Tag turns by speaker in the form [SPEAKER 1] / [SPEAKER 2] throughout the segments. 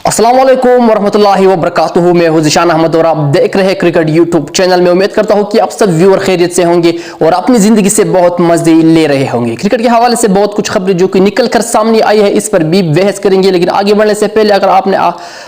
[SPEAKER 1] अस्सलाम वालेकुम वरहमतुल्लाहि वबरकातुहू। मैं हूं ज़ीशान अहमद और आप देख रहे हैं क्रिकेट यूट्यूब चैनल में। उम्मीद करता हूं कि आप सब व्यूअर खैरियत से होंगे और अपनी ज़िंदगी से बहुत मज़े ले रहे होंगे। क्रिकेट के हवाले से बहुत कुछ खबरें जो कि निकल कर सामने आई है, इस पर भी बहस करेंगे। लेकिन आगे बढ़ने से पहले अगर आपने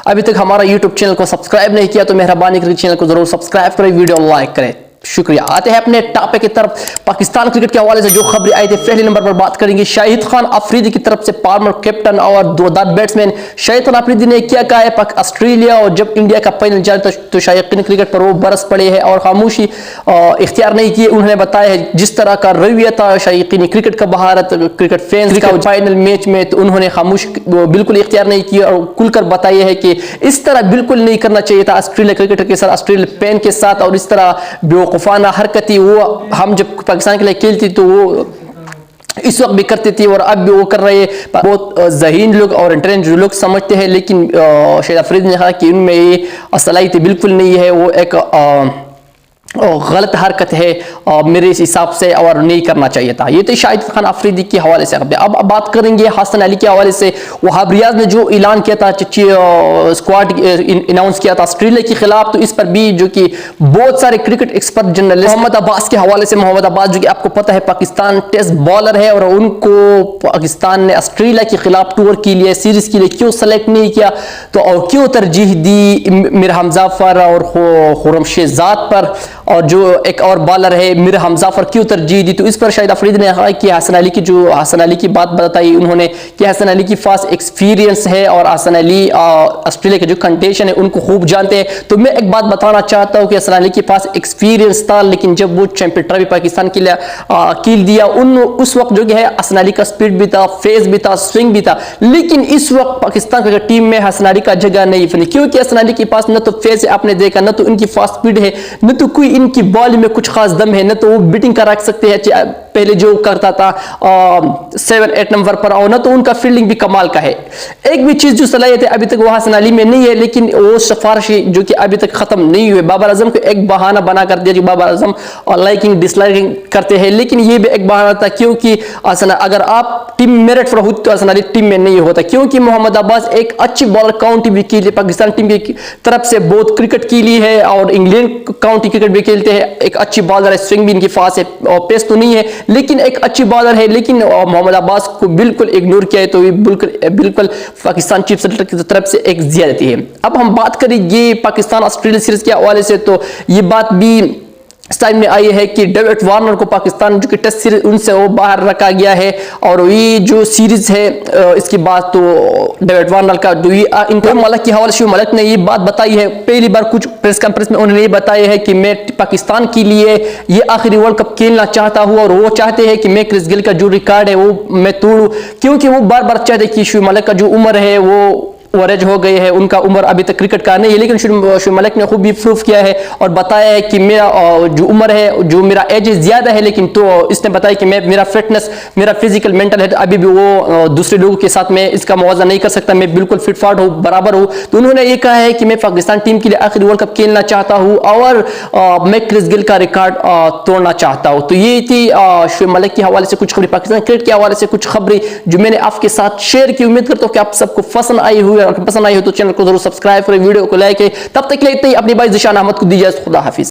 [SPEAKER 1] अभी तक हमारा यूट्यूब चैनल को सब्सक्राइब नहीं किया तो मेहरबानी करके चैनल को ज़रूर सब्सक्राइब करें, वीडियो लाइक करें, शुक्रिया। आते हैं अपने टॉपिक की तरफ। पाकिस्तान क्रिकेट के हवाले से जो खबरें आई थी, पहले नंबर पर बात करेंगे शाहिद खान अफरीदी की तरफ से। फॉर्मर कैप्टन और धुआंधार बैट्समैन शाहिद खान अफरीदी ने क्या कहा है ऑस्ट्रेलिया और जब इंडिया का फाइनल जाता तो शायकीन क्रिकेट पर वो बरस पड़े हैं और खामोशी इख्तियार नहीं किए। उन्होंने बताया है जिस तरह का रवैया था शायकीन क्रिकेट का भारत क्रिकेट फैंस का फाइनल मैच में, तो उन्होंने खामोश बिल्कुल इख्तियार नहीं किया और खुलकर बताया है कि इस तरह बिल्कुल नहीं करना चाहिए था ऑस्ट्रेलिया क्रिकेटर के साथ, ऑस्ट्रेलिया फैन के साथ। और इस तरह बेवकूफ़ाना हरकतें वो हम जब पाकिस्तान के लिए खेलती तो वो इस वक्त भी करती थी और अब भी वो कर रहे हैं। बहुत ज़हीन लोग और इंटेलिजेंट लोग समझते हैं, लेकिन शाहिद अफरीदी ने कहा कि उनमें ये सलाहियत बिल्कुल नहीं है, वो एक गलत हरकत है मेरे हिसाब से और नहीं करना चाहिए था। ये तो शाहिद खान अफरीदी के हवाले से। अब बात करेंगे हसन अली के हवाले से। वहाब रियाज ने जो ऐलान किया था, स्क्वाड अनाउंस किया था ऑस्ट्रेलिया के खिलाफ, तो इस पर भी जो कि बहुत सारे cricket expert journalist Mohammad Abbas के हवाले से। मोहम्मद अब्बास जो कि आपको पता है पाकिस्तान टेस्ट बॉलर है और उनको पाकिस्तान ने ऑस्ट्रेलिया के खिलाफ टूर के लिए सीरीज के लिए क्यों सेलेक्ट नहीं किया, तो और क्यों तरजीह दी मीर हमजाफर और खुरम शेहजाद पर, और जो एक और बॉलर है मीर हमजाफर क्यों तरजीह दी। तो इस पर शाहिद अफरीदी ने कहा कि हसन अली की बात बताई उन्होंने कि हसन अली के पास एक्सपीरियंस है और हसन अली ऑस्ट्रेलिया के जो कंडीशन है उनको खूब जानते हैं। तो मैं एक बात बताना चाहता हूं कि हसन अली के पास एक्सपीरियंस था, लेकिन जब वो चैंपियन ट्रॉफी पाकिस्तान के लिए कील दिया उस वक्त जो है हसन अली का स्पीड भी था, फेस भी था, स्विंग भी था, लेकिन इस वक्त पाकिस्तान की टीम में हसन अली का जगह नहीं बनी, क्योंकि हसन अली के पास न तो फेस है, आपने देखा, न तो इनकी फास्ट स्पीड है, न तो कोई इनकी बॉल में कुछ खास दम है, न तो वो बैटिंग कर रख सकते हैं पहले जो करता था 7-8 नंबर पर, और न तो उनका फील्डिंग भी कमाल का है। एक भी चीज जो सलाहियत है अभी तक वो हसन अली में नहीं है, लेकिन वो सिफारिश जो कि अभी तक खत्म नहीं हुए। बाबर आजम को एक बहाना बना कर दिया, जो बाबर आजम लाइकिंग डिसलाइकिंग करते हैं, लेकिन ये भी एक बहाना था, क्योंकि अगर आप टीम मेरिट पर होती तो हसन अली टीम में नहीं होता, क्योंकि मोहम्मद अब्बास एक अच्छी बॉलर काउंटी भी की पाकिस्तान टीम की तरफ से, बहुत क्रिकेट की ली है और इंग्लैंड काउंटी क्रिकेट भी खेलते हैं। एक अच्छी बॉलर है, स्विंग भी इनके पास है और पेस तो नहीं है, लेकिन एक अच्छी बॉलर है। लेकिन मोहम्मद अब्बास को बिल्कुल इग्नोर किया है, तो ये बिल्कुल पाकिस्तान चीफ सेलेक्टर की तरफ से एक ज्यादती है। अब हम बात करेंगे पाकिस्तान ऑस्ट्रेलिया सीरीज के हवाले से, तो ये बात भी सामने आई है कि डेविड वार्नर को पाकिस्तान जो कि टेस्ट सीरीज उनसे वो बाहर रखा गया है, और ये जो सीरीज है इसकी बात तो डेविड वार्नर का जो इनके मलिक के हवाले से मलिक ने ये बात बताई है। पहली बार कुछ प्रेस कॉन्फ्रेंस में उन्होंने ये बताया है कि मैं पाकिस्तान के लिए ये आखिरी वर्ल्ड कप खेलना चाहता हूँ और वो चाहते हैं कि मैं क्रिस गेल का जो रिकॉर्ड है वो मैं तोड़ूं, क्योंकि वो बार बार चाहते कि शुएब मलिक का जो उम्र है वो ओवरेज हो गई है, उनका उम्र अभी तक क्रिकेट का नहीं है। लेकिन शुएब मलिक ने खूब भी प्रूफ किया है और बताया है कि मेरा जो उम्र है, जो मेरा एज ज्यादा है, लेकिन तो इसने बताया कि मेरा फिटनेस, मेरा फिजिकल मेंटल है अभी भी वो दूसरे लोगों के साथ में इसका मुआवजा नहीं कर सकता, मैं बिल्कुल फिट फाट हूँ, बराबर हूँ। तो उन्होंने ये कहा है कि मैं पाकिस्तान टीम के लिए आखिरी वर्ल्ड कप खेलना चाहता हूँ और मैं क्रिस गेल का रिकॉर्ड तोड़ना चाहता हूँ। तो ये थी शुएब मलिक के हवाले से कुछ खबरें, पाकिस्तान क्रिकेट के हवाले से कुछ खबरें जो मैंने आपके साथ शेयर की। उम्मीद करता हूँ कि आप सबको पसंद आई हुई, अगर पसंद आई हो तो चैनल को जरूर सब्सक्राइब करें, वीडियो को लाइक करें। तब तक के लिए इतना ही, अपनी भाई ज़ीशान अहमद को दीजिए खुदा हाफिज।